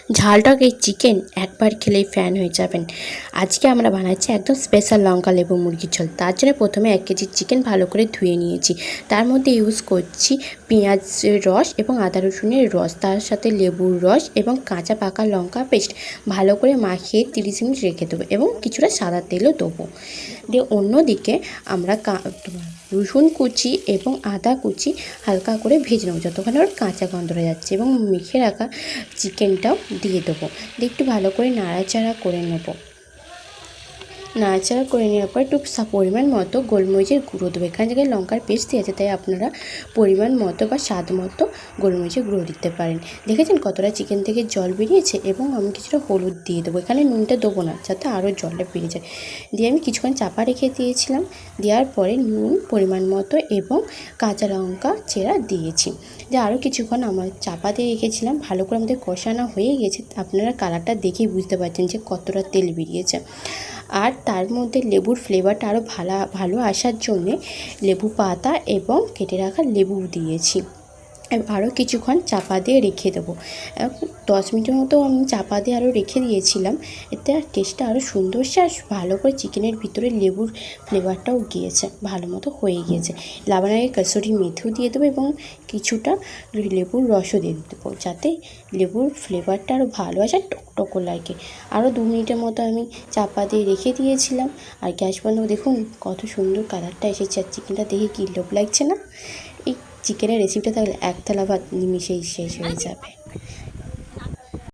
ঝাল টক এই চিকেন একবার খেলেই ফ্যান হয়ে যাবেন। আজকে আমরা বানাচ্ছি একদম স্পেশাল লঙ্কা লেবু মুরগির ঝোল। তার জন্য প্রথমে 1 কেজি চিকেন ভালো করে ধুয়ে নিয়েছি। তার মধ্যে ইউজ করছি পেঁয়াজের রস এবং আদা রসুনের রস, তার সাথে লেবুর রস এবং কাঁচা পাকা লঙ্কা পেস্ট ভালো করে মাখিয়ে 30 মিনিট রেখে দেবো এবং কিছুটা সাদা তেলও দেবো। দিয়ে অন্যদিকে আমরা রসুন কুচি এবং আদা কুচি হালকা করে ভেজে নেবো যতক্ষণ ওর কাঁচা গন্ধটা যাচ্ছে, এবং মেখে রাখা চিকেনটাও দিয়ে দেবো। দিয়ে একটু ভালো করে নাড়াচাড়া করে নেবো। নাড়াচাড়া করে নেওয়ার পর একটু পরিমাণ মতো গোলমরিচের গুঁড়ো দেবো। এখানে জায়গায় লঙ্কার পেস্ট দিয়েছে, তাই আপনারা পরিমাণ মতো বা স্বাদ মতো গোলমরিচের গুঁড়ো দিতে পারেন। দেখেছেন কতটা চিকেন থেকে জল বেরিয়েছে, এবং আমি কিছুটা হলুদ দিয়ে দেবো। এখানে নুনটা দেবো না, যাতে আরও জলটা বেরিয়ে যায়। দিয়ে আমি কিছুক্ষণ চাপা রেখে দিয়েছিলাম। দেওয়ার পরে নুন পরিমাণ মতো এবং কাঁচা লঙ্কা চেরা দিয়েছি। দিয়ে আরও কিছুক্ষণ আমার চাপা দিয়ে রেখেছিলাম। ভালো করে আমাদের কষানো হয়ে গেছে। আপনারা কালারটা দেখেই বুঝতে পারছেন যে কতটা তেল বেরিয়েছে। আর তার মধ্যে লেবুর ফ্লেভারটা আরও ভালো আসার জন্যে লেবু পাতা এবং কেটে রাখা লেবু দিয়েছি। আরও কিছুক্ষণ চাপা দিয়ে রেখে দেবো। 10 মিনিটের মতো আমি চাপা দিয়ে আরও রেখে দিয়েছিলাম। এতে টেস্টটা আরও সুন্দর সে, আর ভালো করে চিকেনের ভিতরে লেবুর ফ্লেভারটাও গিয়েছে, ভালো মতো হয়ে গিয়েছে। লাবার আগে কসুরি মেথিও দিয়ে দেবো এবং কিছুটা লেবুর রসও দিয়ে দেবো, যাতে লেবুর ফ্লেভারটা আরও ভালো আসে, টকটকও লাগে। আরও 2 মিনিটের মতো আমি চাপা দিয়ে রেখে দিয়েছিলাম। আর গ্যাস বন্ধ, দেখুন কত সুন্দর কালারটা এসেছে। আর চিকেনটা দেখে কী লোভ লাগছে না? এই চিকেনের রেসিপিটা থাকলে এক থালা ভাত নিমিশেই শেষ হয়ে যাবে।